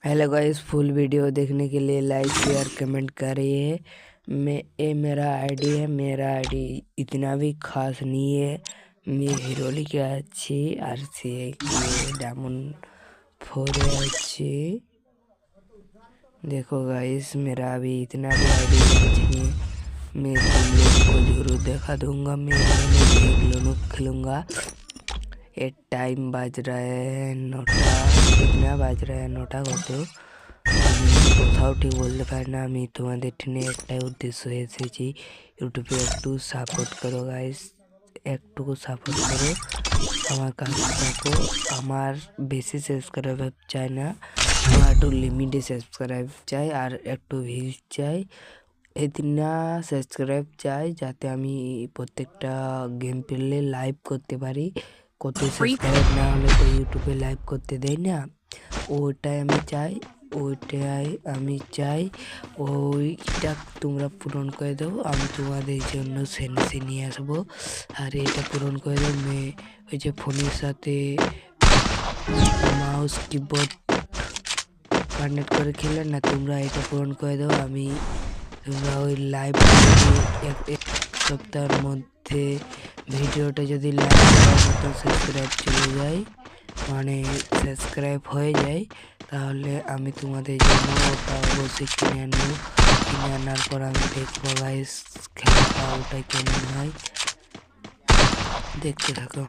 Hello guys, full video देखने के लिए लाइक शेयर कमेंट करिए। ये मेरा आईडी है। मेरा आईडी इतना भी खास नहीं है। मैं हीरो लिखे अच्छी आरसी डायमंड 4 अच्छी। देखो गाइस, मेरा अभी इतना भी आईडी अच्छी नहीं है। मैं तुम लोग को जरूर दिखा दूंगा। मैं खेलूंगा। ये टाइम बाज रहा है 9টা। कितना बाज रहा है 9টা কত। কোথাও ঠিক বলতে পারি না। আমি তোমাদের টেনে একটাই উদ্দেশ্য এসেছি, ইউটিউবে একটু সাপোর্ট করো গাইস, একটুকু সাপোর্ট করো। আমার কাছে থাকো। আমার বেশি সাবস্ক্রাইব চাই না, আমার একটু লিমিটে সাবস্ক্রাইব চাই আর একটু ভিউজ চাই। এদিনা সাবস্ক্রাইব চাই যাতে আমি প্রত্যেকটা গেম পেলে লাইভ করতে পারি। কত সাবস্ক্রাইব না হলে তো ইউটিউবে লাইভ করতে দেয় না। ওইটাই আমি চাই। ওইটা তোমরা পূরণ করে দেবো। আমি তোমাদের জন্য সেন্সি নিয়ে আসবো। আর এটা পূরণ করে দেবো। ওই যে ফোনের সাথে মাউস কিবোর্ড কানেক্ট করে খেলে না, তোমরা এটা পূরণ করে দেবো। তোমরা ওই লাইভ এক সপ্তাহের মধ্যে ভিডিওটা যদি লাইভ করার মতো সাবস্ক্রাইব চলে যায়, মানে সাবস্ক্রাইব হয়ে যায়, তাহলে আমি তোমাদের জন্য ওটা অবশ্যই কিনে আনবো। কিনে আনার পর আমি দেখবো গাইস খেলাটা ওটাই কেমন হয়। দেখতে থাকো।